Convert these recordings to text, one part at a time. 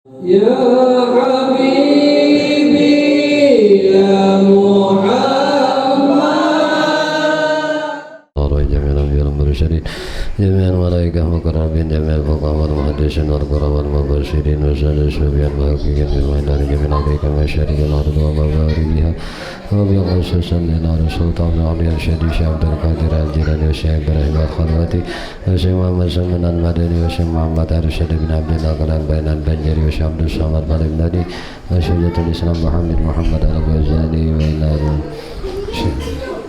Ya Habibi ya Muhammad جميع الأنبياء والمرسلين جميع الملائكة المقربين جميع الفقهاء والمحدثين والقراء والمبشرين وسائر الصوفياء المحققين بالمعدار جميع الحقيقة مشارق الأرض ومغاربها وبخصوص على السلطان العلي الشديد شيخ عبد القادر الجيلاني والشيخ إبراهيم الخلوتي والشيخ محمد سلمان المدني والشيخ محمد أرشد بن عبد الله قران بين البنجري والشيخ عبد الصمد البغدادي وشيخ الإسلام محمد الغزالي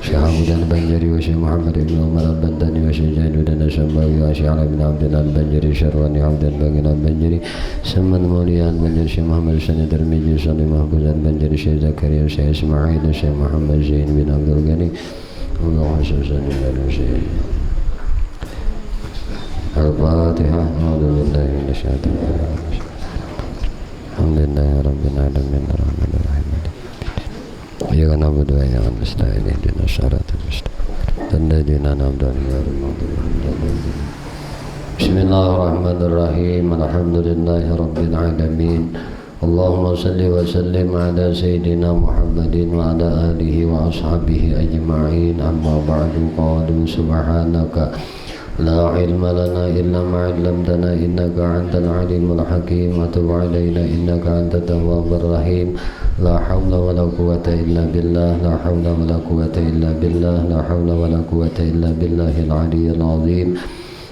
Syekh Abudan Banjari wa Syekh Muhammad ibn Umar al-Bandani wa Syekh Jainuddin al-Syambawi wa Syekh Ali bin Abdul al-Banjari Syarwani Abdul Bagin al-Banjari Saman Maulian Banjari Syekh Muhammad Sani Darmiji Sani Mahbuz al-Banjari Syekh Zakaria Syekh Ismail Syekh Muhammad Zain bin Abdul Ghani Allahumma salli ala Syekh Al-Fatihah A'udzubillahi minasyaitonir rajim Alhamdulillahi rabbil alamin arrahmanir rahim Iyyaka na'budu wa iyyaka nasta'in ihdinas siratal mustaqim Ladzina an'amta 'alaihim Bismillahirrahmanirrahim Alhamdulillahi rabbil alamin Allahumma salli wa sallim ala sayyidina Muhammadin wa ala alihi wa ashabihi ajma'in amma ba'du qalu subhanaka la ilma lana illa ma 'allamtana innaka antal alimul hakim wa tub 'alaina innaka antat tawwabur rahim la haula wala quwwata illa billah la haula wala quwwata illa billah la haula wala quwwata illa billahil aliyyil azim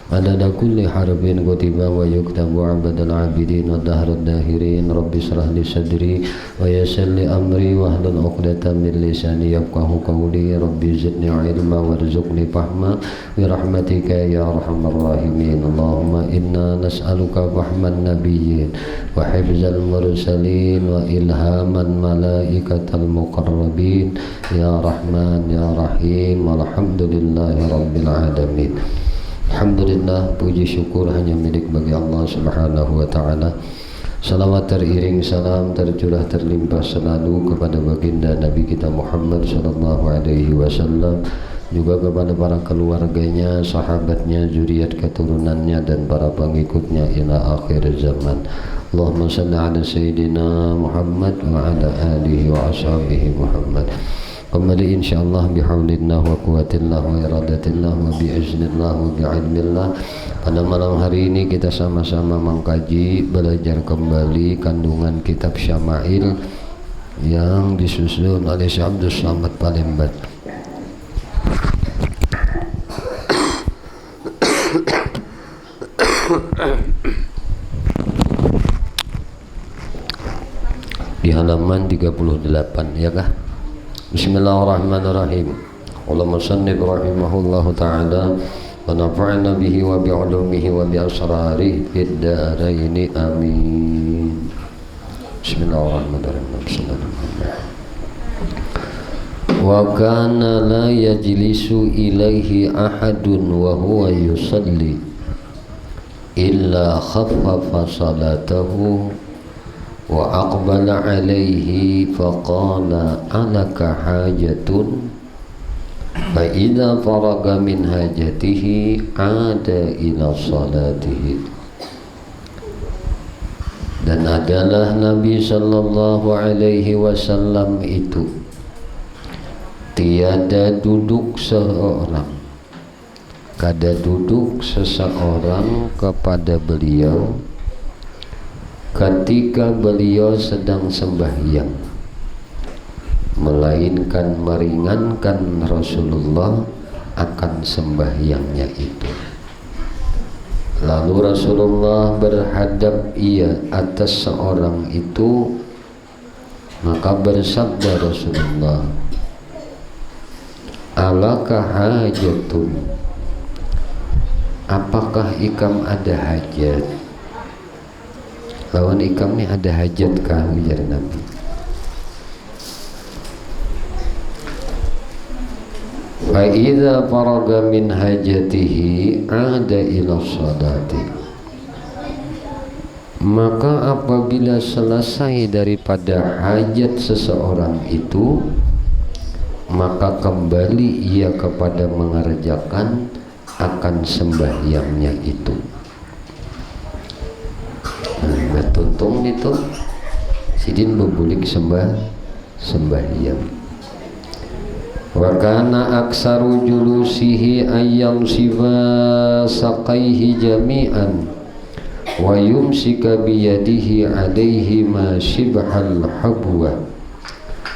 adada kulli harfin kutiba wa yuktabu 'abadal 'abidin wa dahrad dahirin rabbi shrah li sadri wa yassir li amri wahlul 'uqdatam min lisani yafqahu qawli rabbi zidni 'ilma warzuqni fahma bi rahmatika ya arhamar rahimin Allahumma inna nas'aluka fahman nabiyyin wa hifzal mursalin wa ilhaman malaikatal muqarrabin ya rahman ya rahim walhamdulillahi rabbil alamin. Alhamdulillah, puji syukur hanya milik bagi Allah Subhanahu wa taala. Salawat teriring salam tercurah terlimpah selalu kepada baginda Nabi kita Muhammad sallallahu alaihi wasallam, juga kepada para keluarganya, sahabatnya, zuriat keturunannya dan para pengikutnya ila akhir zaman. Allahumma shalli ala sayyidina Muhammad wa ala alihi wa ashabihi Muhammad. Kembali insyaallah bihaulillah wa quwwatillah wa iradatillah wa biiznillah wa bi'ilmillah. Pada malam hari ini kita sama-sama mengkaji, belajar kembali kandungan kitab Syama'il yang disusun oleh Syekh Abdul Samad Palembang. Di halaman 38 ya kah? Bismillahirrahmanirrahim. Qala musannif rahimahullahu ta'ala wa nafa'na bihi wa bi'ulumihi wa bi asrarihi fid darain amin. Bismillahirrahmanirrahim. Wa kana la yajlisu ilaihi ahadun wa huwa yusalli illa khaffafa salatahu wa aqbala alaihi faqala alaka hajatun fa idza faraga min hajatihi ada ila salatihi. Dan adalah Nabi sallallahu alaihi wasallam itu tiada duduk seorang, kada duduk seseorang kepada beliau ketika beliau sedang sembahyang, melainkan meringankan Rasulullah akan sembahyangnya itu. Lalu Rasulullah berhadap ia atas seorang itu, maka bersabda Rasulullah, alaka hajatun, apakah ikam ada hajat? Lawan ikam ni ada hajat kah? Ujar Nabi. Fa idza faraga min hajatihi ada ila salati. Maka apabila selesai daripada hajat seseorang itu, maka kembali ia kepada mengerjakan akan sembahyangnya itu. Tuntung itu sidin bebulik sembahyang. Wa kana aksaru julusihi ayyam siva saqaihi jami'an wa yumsika biyadihi alaihi ma shibhal habwa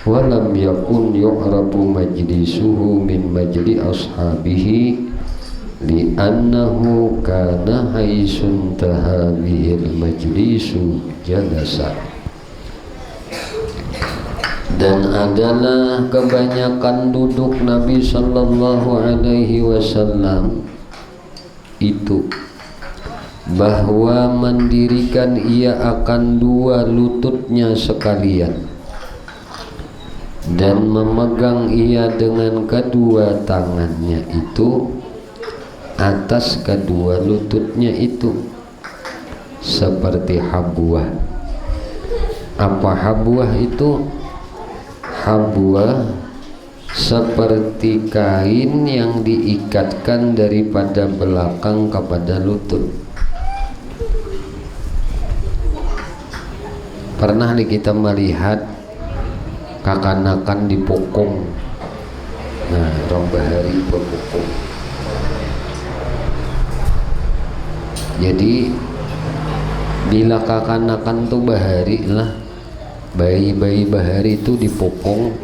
wa lam yakun yu'rabu majlisuhu min majli ashabihi li'annahu kana haisun tahabihil majlisu jalasa. Dan adalah kebanyakan duduk Nabi sallallahu alaihi wasallam itu bahwa mendirikan ia akan dua lututnya sekalian dan memegang ia dengan kedua tangannya itu atas kedua lututnya itu seperti habwah. Apa habwah itu? Habwah seperti kain yang diikatkan daripada belakang kepada lutut. Pernah kita melihat kakanakan dipokong. Nah, orang bahari berpokong. Jadi bila kakanakan tuh bahari lah, bayi-bayi bahari itu dipokong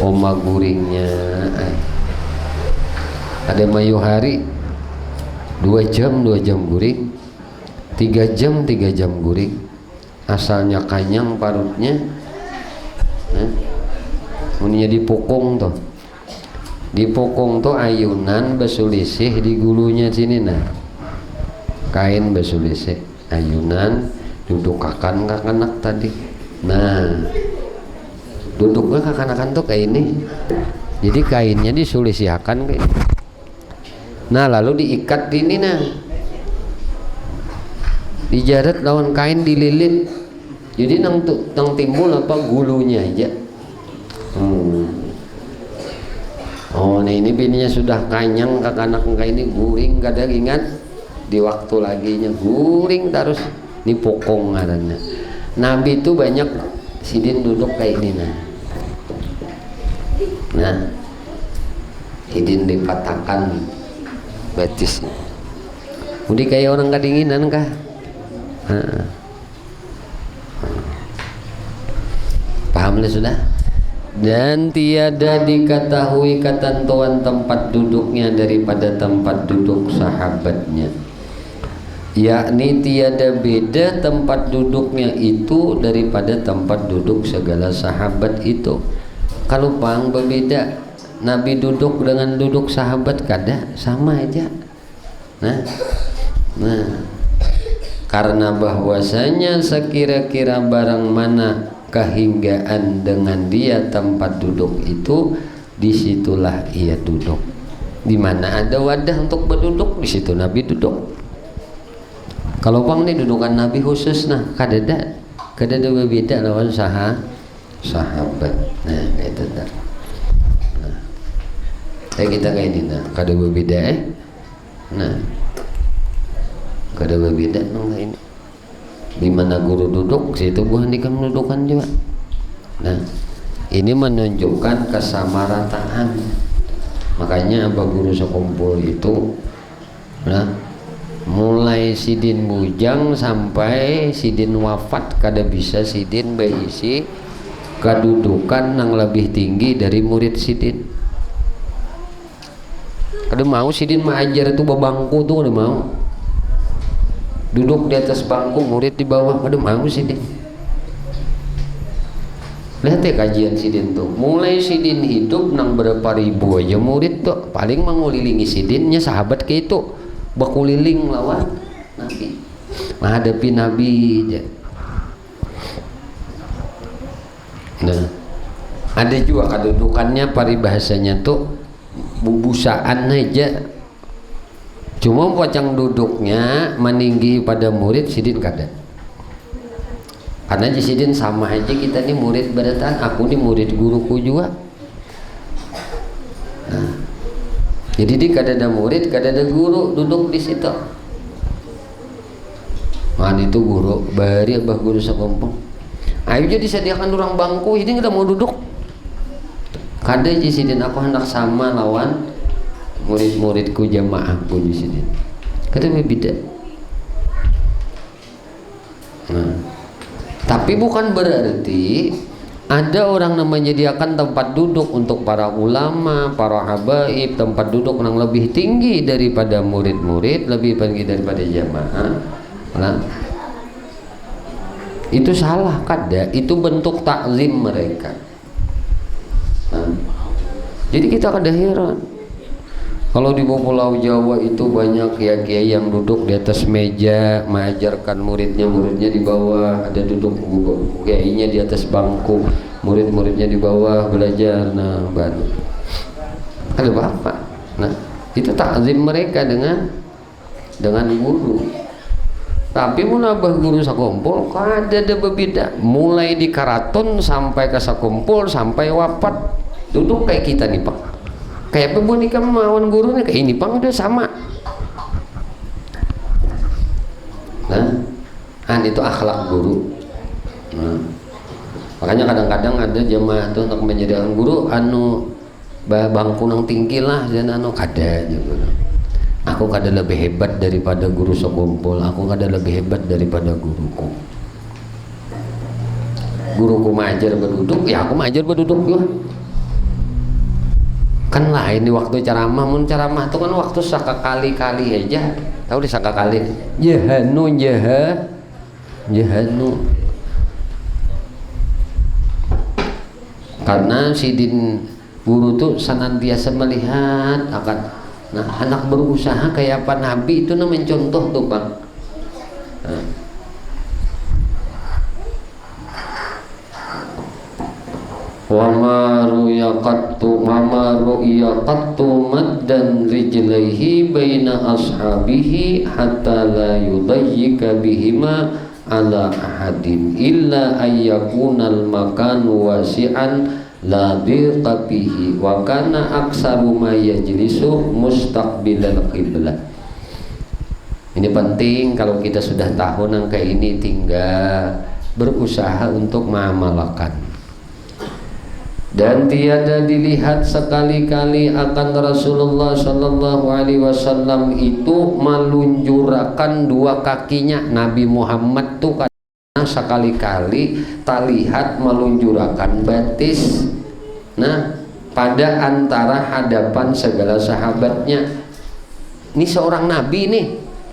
oma guringnya. Ada mayu hari 2 jam guring, 3 jam guring, asalnya kanyang parutnya. Muninya dipokong tuh ayunan basulisih di gulunya sini nah, kain basulisih ayunan duduk kakanak tadi. Nah, duduknya kakanakan tuh kayak ini. Jadi kainnya disulisihakan kayak ini. Nah, lalu diikat di ini nah. Dijaret lawan kain dililit. Jadi nang timbul apa gulunya aja. Oh, nah ini bininya sudah kanyang kakanak kayak ini guring kadang ingat di waktu laginya guring terus ini pokong ngarannya. Nabi itu banyak sidin duduk kayak ini nah sidin dipatahkan batisnya. Udah kayak orang kedinginan kah? Pahamlah sudah. Dan tiada diketahui ketentuan tempat duduknya daripada tempat duduk sahabatnya, yakni tiada beda tempat duduknya itu daripada tempat duduk segala sahabat itu. Kalau pang berbeda, Nabi duduk dengan duduk sahabat kada sama aja. Nah, karena bahwasanya sekira-kira barang mana kehinggaan dengan dia tempat duduk itu, disitulah ia duduk. Di mana ada wadah untuk berduduk, di situ Nabi duduk. Kalau pang ini dudukan Nabi khusus nah kadada berbeda lawan sahabat. Nah itu dah. Nah, kita kayak ini nah kada berbeda Nah kada berbeda nang ini. Di mana guru duduk situ buah nikam dudukan juga. Nah ini menunjukkan kesamarataan. Makanya apa guru sekumpul itu nah mulai sidin bujang sampai sidin wafat kada bisa sidin berisi kedudukan yang lebih tinggi dari murid sidin. Kada mau sidin mengajar itu bangku tuh kada mau. Duduk di atas bangku murid di bawah kada mau sidin. Lihat ya kajian sidin tuh. Mulai sidin hidup nang berapa ribu aja murid tuh paling mengulilingi sidinnya sahabat kayak itu. Berkuliling lawan Nabi, menghadapi Nabi aja. Nah, ada juga kedudukannya paribahasanya tuh bubusaan aja. Cuma pocang duduknya meninggi pada murid sidin kada. Karena di sidin sama aja kita nih murid beratan, aku nih murid guruku juga. Nah, jadi di kada ada murid, kada ada guru duduk di situ. Man itu guru bari abah guru sakumpul ayo jadi sediakan orang bangku ini kita mau duduk kada jisidin aku hendak sama lawan murid-muridku jamaah pun jisidin kada beda. Nah, tapi bukan berarti ada orang yang menyediakan tempat duduk untuk para ulama, para habaib, tempat duduk yang lebih tinggi daripada murid-murid, lebih tinggi daripada jamaah. Nah, itu salah kada, itu bentuk takzim mereka. Nah, jadi kita kada heran kalau di Pulau Jawa itu banyak kiai-kiai yang duduk di atas meja mengajarkan muridnya di bawah, ada duduk kiainya di atas bangku, murid-muridnya di bawah belajar. Nah, baru ada apa? Nah, itu takzim mereka dengan guru. Tapi munabah guru sakumpul ada berbeda, mulai di karaton sampai ke sakumpul sampai wafat duduk kayak kita nih Pak. Kayak pebunika melawan gurunya kayak ini Pak udah sama. Nah, itu akhlak guru. Nah, makanya kadang-kadang ada jemaah tuh untuk menyediakan guru bangku nang tinggi lah dan kada juga. Aku kada lebih hebat daripada guru sakumpul, aku kada lebih hebat daripada guruku. Guruku mengajar berduduk, ya aku mengajar berduduk juga. Kan lain di waktu ceramah, mun ceramah itu kan waktu sakakali-kali aja. Tahu di sakakali? Jahanu. Karena sidin guru tuh senantiasa melihat akan anak berusaha kayak apa Nabi itu mencontoh tuh Bang. Nah. Wama ru'yaqattu maddan rijlaihi baina ashabihi hatta la yudayyika bihima ala ahadin illa ayyakunal makan wasi'an la dhiqa bihi wa kana aksaru ma yajlisu mustaqbilal qiblah. Ini penting kalau kita sudah tahu angka ini, tinggal berusaha untuk mengamalkan. Dan tiada dilihat sekali-kali akan Rasulullah Sallallahu Alaihi Wasallam itu melunjurakan dua kakinya. Nabi Muhammad tuh karena sekali-kali terlihat melunjurakan batis. Nah, pada antara hadapan segala sahabatnya. Ini seorang Nabi nih,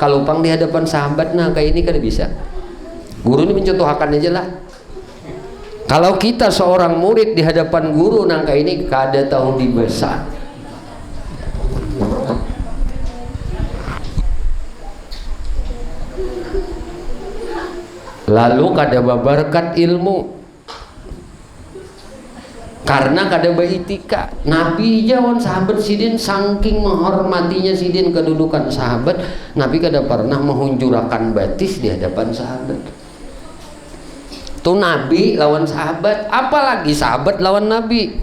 kalau pang di hadapan sahabat, nah kayak ini kan bisa. Guru ini mencontohkan aja lah. Kalau kita seorang murid di hadapan guru nangka ini kada tahu dibesar. Lalu kada babarkat ilmu. Karena kada baitika. Nabi jawan sahabat sidin saking menghormatinya sidin kedudukan sahabat, Nabi kada pernah menghunjurakan batis di hadapan sahabat. Tuh Nabi lawan sahabat, apalagi sahabat lawan Nabi.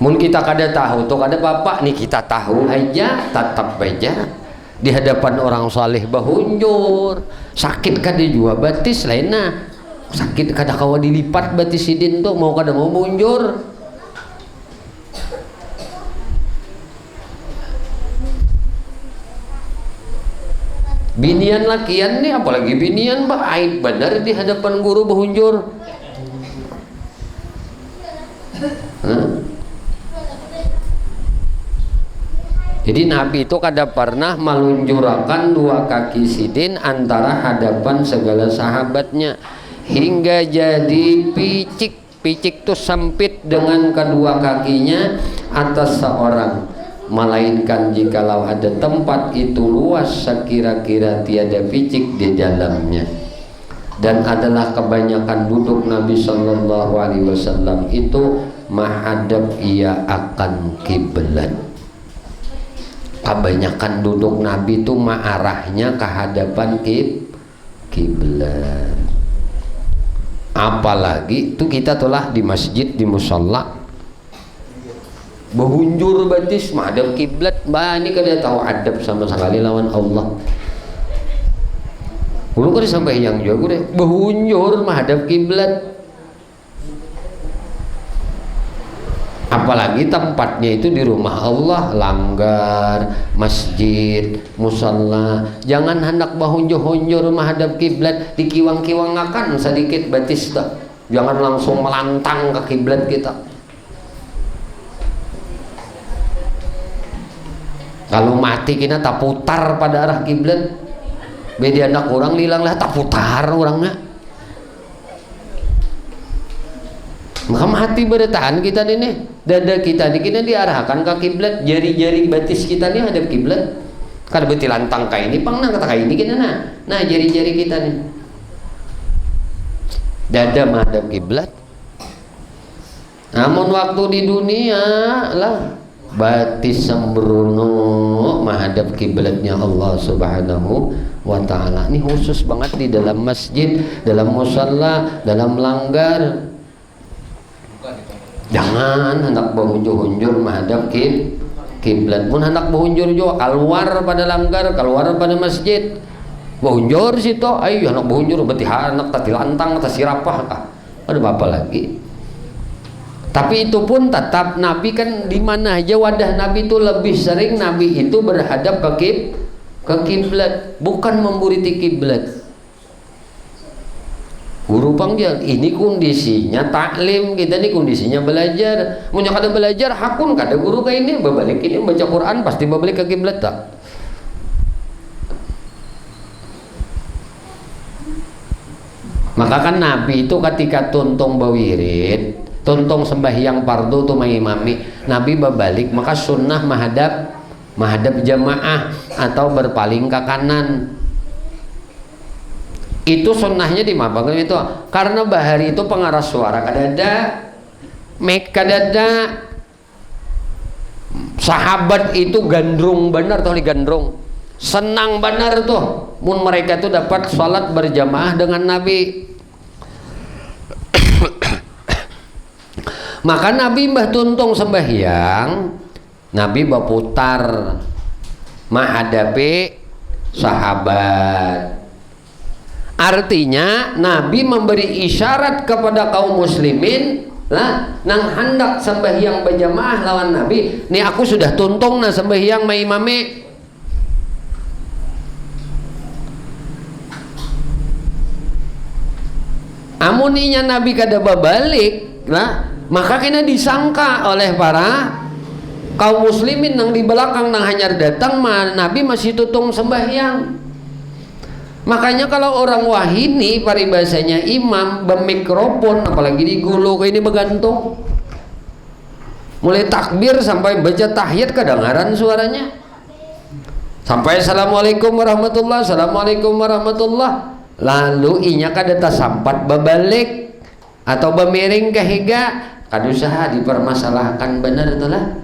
Mun kita kada tahu, tuh kada bapak nih kita tahu aja, tetap aja di hadapan orang saleh bahunjur. Sakit kada jua batis lainnya, sakit kada kawa dilipat batis sidin tuh mau kada mau munjur. Binian lakian nih, apalagi binian bah aib benar di hadapan guru bahunjur. Jadi Nabi itu kada pernah melunjurakan dua kaki sidin antara hadapan segala sahabatnya hingga jadi picik tuh sempit dengan kedua kakinya atas seorang. Melainkan jikalau ada tempat itu luas sekira-kira tiada picik di dalamnya. Dan adalah kebanyakan duduk Nabi Sallallahu Alaihi Wasallam itu menghadap ia akan kiblat. Kebanyakan duduk Nabi itu arahnya ke hadapan kiblat. Apalagi itu kita telah di masjid, di musalla. Behunjur batis menghadap kiblat. Ini kada tahu adab sama sekali lawan Allah. Kulo kada sampai yang juga deh behunjur menghadap kiblat. Apalagi tempatnya itu di rumah Allah, langgar, masjid, musalla. Jangan hendak bahunjur-hunjur menghadap kiblat, dikiwang-kiwangakan sedikit batis dah. Jangan langsung melantang ke kiblat kita. Kalau mati kita tak putar pada arah kiblat. Beda anak orang lilang lah tak putar orangnya. Maka mati bertahan kita ini, dada kita ini kita diarahkan ke kiblat, jari-jari batis kita ini hadap kiblat. Kada beti lantang kayak ini, pang nang kata kayak ini kita nah jari-jari kita nih, dada menghadap kiblat. Namun waktu di dunia lah batis sembrono menghadap kiblatnya Allah Subhanahu wa ta'ala. Ini khusus banget di dalam masjid, dalam musalla, dalam langgar. Jangan hendak bahunjur-hunjur menghadap kiblat. Mun hendak bahunjur juga keluar pada langgar, keluar pada masjid. Bahunjur situ, ayo hendak bahunjur berarti hendak tati lantang, tati sirapah kah? Ada apa lagi? Tapi itu pun tetap Nabi kan di mana aja wadah Nabi itu lebih sering Nabi itu berhadap ke kiblat, bukan memburiti kiblat. Guru panggilan ini kondisinya taklim, kita ini kondisinya belajar. Munya kada belajar hakun kada guru kayak ini berbalik ini baca Quran pasti berbalik ke kiblat tak. Maka kan Nabi itu ketika tuntung bawirid, tuntung sembahyang fardu tu mengimami, Nabi berbalik maka sunnah menghadap jamaah atau berpaling ke kanan. Itu sunnahnya di mana itu karena bahari itu pengarah suara kadada mek kadada sahabat itu gandrung benar tuh digandrung senang benar tuh mun mereka itu dapat sholat berjamaah dengan Nabi. Maka Nabi mbah tuntung sembahyang Nabi berputar menghadapi sahabat. Artinya Nabi memberi isyarat kepada kaum muslimin lah nang hendak sembahyang berjamaah lawan Nabi. Nih aku sudah tuntung nah sembahyang mai imame. Amuninya Nabi kada babalik lah, maka kena disangka oleh para kaum muslimin nang di belakang nang hanyar datang Nabi masih tutung sembahyang. Makanya kalau orang wahini paribasanya imam bermikrofon apalagi di gulu kayak ini bergantung mulai takbir sampai baca tahiyat kedengaran suaranya sampai assalamualaikum warahmatullah assalamualaikum warahmatullah lalu inya kadata sampat babalik atau bemiring ke higa kadusaha dipermasalahkan benar itulah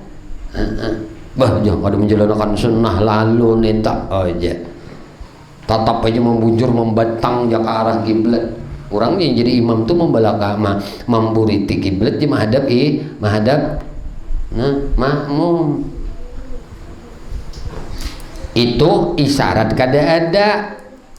bah jangan ada menjalankan sunnah lalu nenta aja tatap aja membujur membatang ke arah kiblat. Orang yang jadi imam tuh membalaka memburiti kiblat di menghadap makmum. Itu isyarat kada ada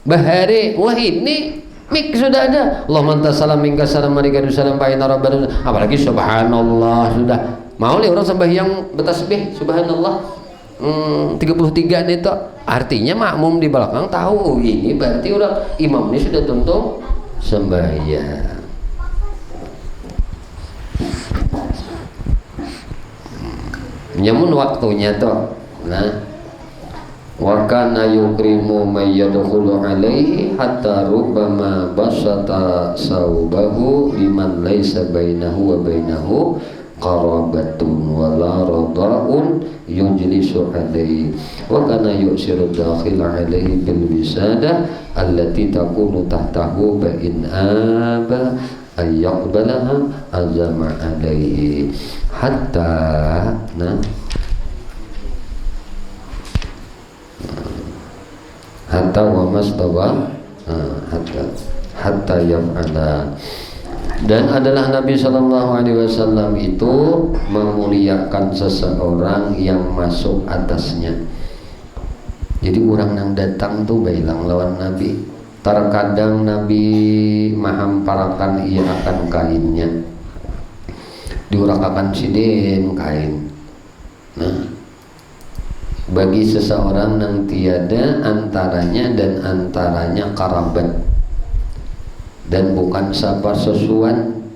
bahari wah ini mik sudah ada Allahumma anta salam minka salam marika salam bayna rabbana apalagi subhanallah sudah mau li orang sembahyang bertasbih subhanallah 33 itu artinya makmum di belakang tahu ini berarti orang imam ini sudah tuntung sembahyang. Nyamun waktunya tuh nah wa kana yukrimu may yadkhulu alaihi hatta rubbama basata saubahu liman laisa bainahu wa bainahu qarabatun wala rada'un yujlisu alaihi wa kana yusiru dakhil alaihi bil wisada allati takunu tahtahu ba in aba ayyaqbalaha azama alaihi hatta hatta wa mastawa hatta yaf'ala Dan adalah Nabi Shallallahu Alaihi Wasallam itu memuliakan seseorang yang masuk atasnya. Jadi orang yang datang tuh bailang lawan Nabi. Terkadang Nabi mahamparakan ia akan kainnya, diurakakan sidin kain. Nah, bagi seseorang yang tiada antaranya dan antaranya karabat dan bukan sabar sesuan,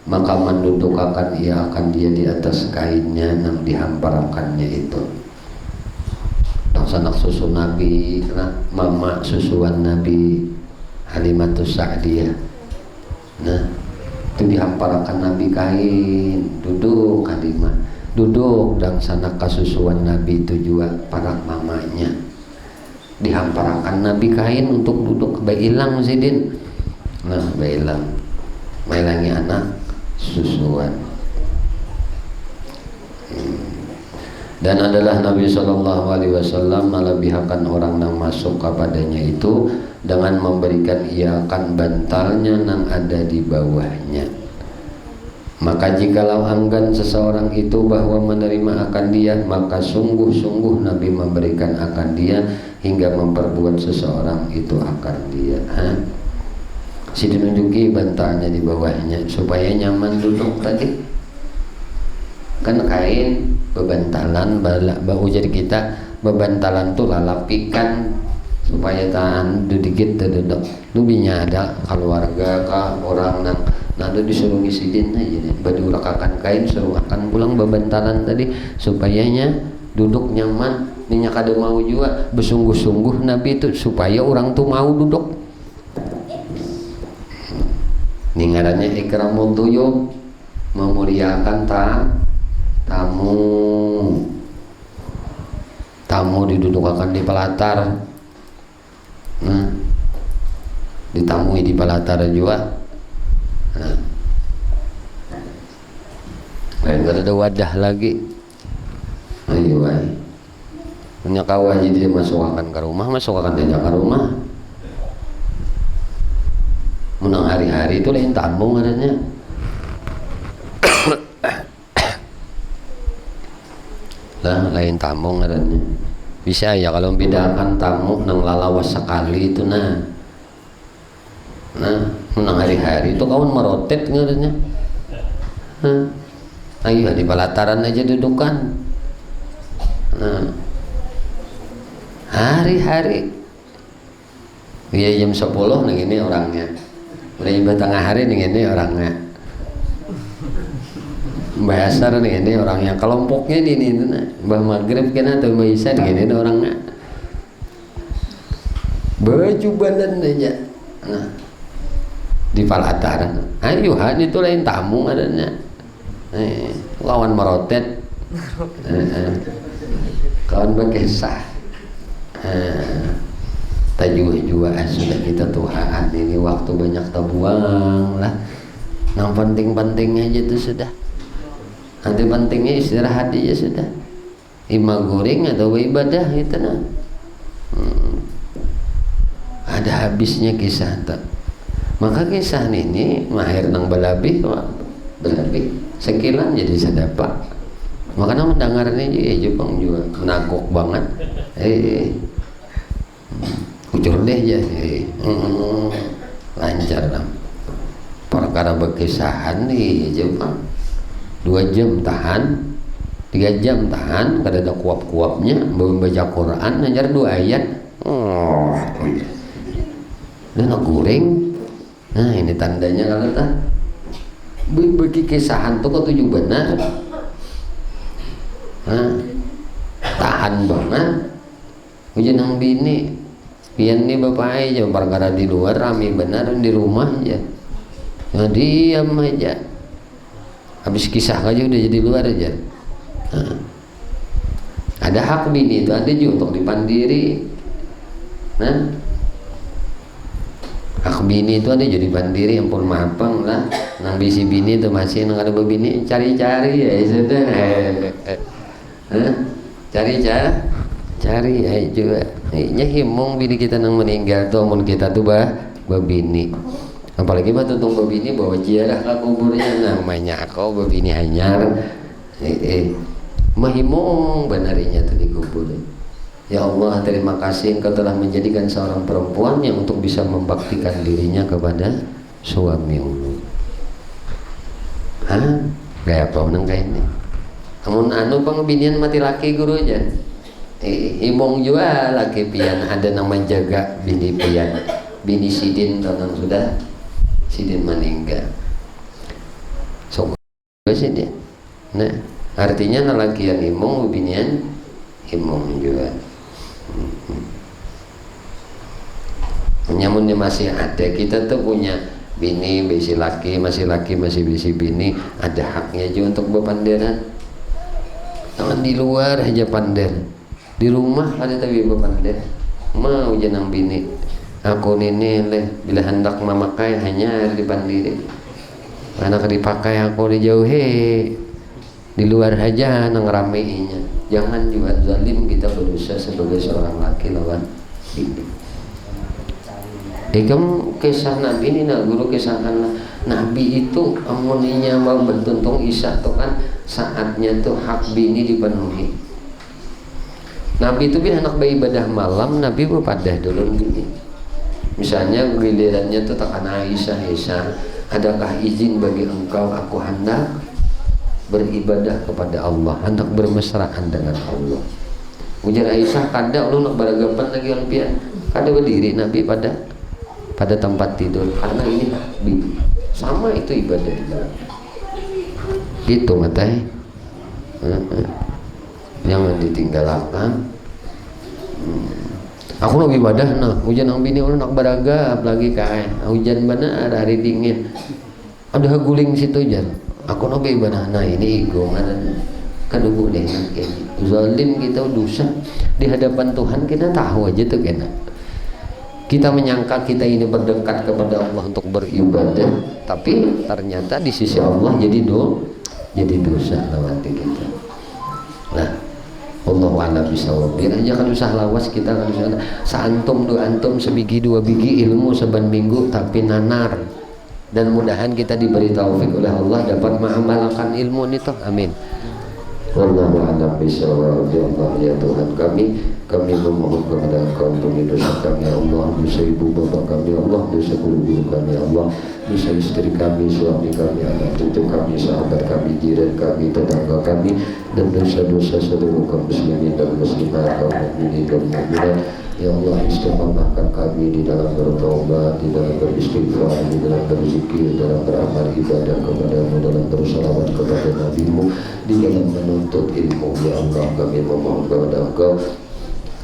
maka mendudukakan ia akan dia di atas kainnya yang dihamparakannya itu. Sanak susu Nabi, mama susuan Nabi Halimatus Sa'diyah. Nah, itu dihamparakan Nabi kain, duduk Halimah, duduk dan sanak kasusuan Nabi itu juga para mamanya. Dihamparakan Nabi kain untuk duduk, bailang sidin. Nah, bailangi anak susuan. Dan adalah Nabi Shallallahu Alaihi Wasallam melebihkan orang yang masuk kepadanya itu dengan memberikan ia akan bantalnya yang ada di bawahnya. Maka jikalau enggan seseorang itu bahwa menerima akan dia, maka sungguh-sungguh Nabi memberikan akan dia hingga memperbuat seseorang itu akan dia. Si dinunjuki bantalnya di bawahnya supaya nyaman duduk tadi. Kan kain bebantalan bau jadi kita bebantalan tuh lalapikan supaya tahan dikit duduk nubinya ada keluarga kah orang nang nado disuruh ngisidin aja deh badu rakakan kain suruh akan pulang bebantalan tadi supayanya duduk nyaman ninya kada mau juga bersungguh-sungguh Nabi itu supaya orang tuh mau duduk. Ini ngarannya ikramul duyub, memuliakan tamu didudukakan di pelatar. Nah, ditamui di pelatar juga. Nah, nggak ada wadah lagi. Ayo, punya kawan jadi masukkan ke rumah, masukkan aja ke rumah. Menang hari-hari itu lain tamu adanya. Lah lain tamu adanya. Bisa ya kalau membedakan tamu nang lalawas sekali itu nah menang hari-hari itu kawan merotet ngadanya. Ayo di pelataran aja dudukan. Nah, hari-hari ya jam 10 nih ini orangnya. Udah ibadah tengah hari nih ini orangnya. Mbah Asar nih ini orangnya. Kelompoknya ini Mbah Maghrib kena atau Mbah Isa nih ini orangnya. Baju badan aja. Nah, di palataran. Ayo itu lain tamu adanya. Lawan merotet. Kawan berkisah. Tajuh juga sudah kita tuhaan ini waktu banyak terbuang lah. Yang penting-pentingnya aja tuh sudah. Nanti pentingnya istirahat aja sudah. Ima goreng atau ibadah itu nah. Ada habisnya kisah tak. Maka kisah ini mahir nang belabih sekilan jadi sedapak. Makanya mendengarnya juga juga menakut banget. Ucur deh ya, lancar lah. Perkara berkisahan nih Jepang 2 jam tahan, 3 jam tahan, kada ada kuap-kuapnya, membaca Quran, ngajar 2 ayat, dan goreng. Nah ini tandanya kalau tak bagi kisahan tuh kok tujuh benar, tahan banget. Ujian nang bini. Pian nih bapak aja perkara di luar rame benar di rumah aja. Nah, diam aja. Habis kisah aja udah jadi luar aja. Nah, ada hak bini itu ada juga untuk dipandiri. Nah, hak bini itu ada jadi pandiri ampun maafang lah. Nang bisi bini itu masih nang ada bini cari-cari ya sudah. Cari ya juga. Nya himung bini kita nang meninggal tuh amun kita tuh babini. apalagi mah tuntung babini bawa ziarah ke kuburnya namanya aku babini hanyar mahimung benarinya tadi kubur. Ya Allah, terima kasih Engkau telah menjadikan seorang perempuan yang untuk bisa membaktikan dirinya kepada suami Allah. Hah? Kayak apa menang kayak ini? Amun anu pengbinian mati laki guru aja. Imong juga laki pian ada nama jaga bini pian. Bini Sidin tahun sudah Sidin meninggal. So sih dia. Nah, artinya nalakian imong binian imong juga. Nyamunnya masih ada, kita tuh punya bini bisi laki masih bisi bini, ada haknya juga untuk berpanderan. Jangan di luar aja pander, di rumah ada tapi berpander. Mau jenang bini aku ini leh bila hendak memakai hanya dipandiri, anak dipakai aku dijauhi, di luar aja nang rameinya. Jangan juga zalim kita berusaha sebagai seorang laki lawan bini. Kamu kisah Nabi ini nak guru kisah Nabi itu amuninya mau bertuntung isya tuh kan saatnya tuh hak bini dipenuhi. Nabi itu bin anak beribadah malam Nabi berpadah dulu bini. Misalnya gilirannya tuh tekan Aisyah, adakah izin bagi engkau aku hendak beribadah kepada Allah, hendak bermesraan dengan Allah. Ujar Aisyah, kada lu nak beragapan lagi alpian, kada berdiri Nabi pada tempat tidur karena ini sama itu ibadah gitu matai. Jangan ditinggalkan. Aku nak ibadah nah hujan ang bini ulah nak beragap lagi kae hujan benar hari dingin ada guling situ jar. Aku nabi ibadah, nah ini ego kan boleh kayak zalim kita dosa di hadapan Tuhan kita tahu aja tuh kena. Kita menyangka kita ini berdekat kepada Allah untuk beribadah, tapi ternyata di sisi Allah jadi dosa lawan kita. Nah, Allah wa'ala bisawabir aja kan usah lawas kita kan usah seantum dua antum sebigi dua bigi ilmu seban minggu tapi nanar. Dan mudahan kita diberi taufik oleh Allah dapat mengamalkan ilmu itu, amin. Wallahu a'lam bishawab. Ya Allah ya Tuhan kami memohon kepada Engkau untuk dosa kami ya Allah, dosa ibu bapak kami ya Allah, dosa guru-guru kami ya Allah, dosa istri kami, suami kami, anak cucu kami, sahabat kami, jiran kami, tetangga kami, dan dosa-dosa seluruh kaum muslimin dan muslimat, kaum mukminin dan mukminat. Ya Allah, istiqamahkan kami di dalam bertaubat, di dalam beristighfar, di dalam berzikir, dalam beramal ibadah kepadamu, dalam bersalawat kepada Nabi-Mu, di dalam menuntut ilmu. Ya Allah, kami memohon kepada Engkau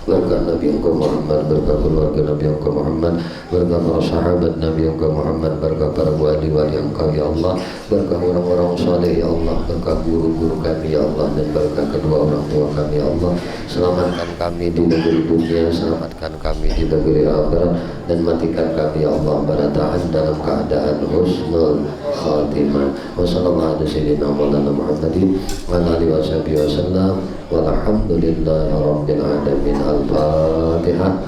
berkah Nabi Engkau Muhammad, berkah keluarga Nabi Engkau Muhammad, berkah para sahabat Nabi Engkau Muhammad, berkah para wali-wali Engkau ya Allah, berkah orang-orang saleh ya Allah, berkah guru-guru kami ya Allah, dan berkah kedua orang tua kami ya Allah. Selamatkan kami di negeri dunia, selamatkan kami di negeri akhirat, dan matikan kami ya Allah barataan dalam keadaan husnul khatimah. Wassallallahu ala sayyidina Muhammadin wa ala alihi wasallam. Walhamdulillahi rabbil alamin. Al-Fatihah.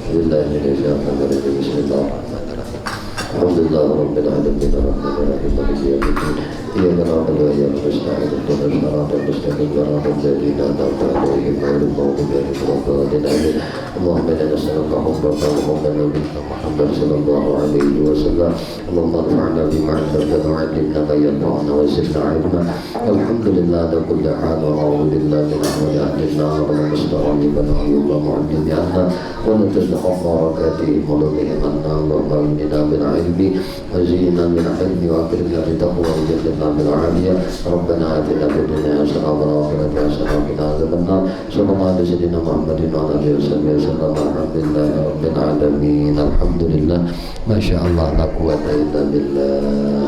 Bismillahirrahmanirrahim. Alhamdulillah rabbil alamin arrahmanirrahim maliki yaumiddin. Iyyaka na'budu wa iyyaka nasta'in ihdinas siratal mustaqim siratal ladzina an'amta 'alaihim ghairil maghdubi 'alaihim waladdallin. Allahumma inna nas'aluka hubbaka wa hubba nabiyyika Muhammad sallallahu alaihi wasallam. Allahumma anfa'na bima 'allamtana wa 'allimna ma yanfa'una wa zidna 'ilma. Alhamdulillah ala kulli hal wa a'udzu billahi min shururi anfusina wa min sayyi'ati a'malina. Mu'minina wa la tadkhulu barakatihi wa la tahmanna Allahumma inna bil 'ilmi wa zina bil 'ilmi wa akrimna bi taqwa wa jannah بالعافية. ربنا آتنا في الدنيا حسنة وفي الآخرة حسنة وقنا عذاب النار. صلى الله على سيدنا محمد وعلى آله وصحبه وسلم. الحمد لله رب العالمين. الحمد لله. ما شاء الله لا قوة إلا بالله.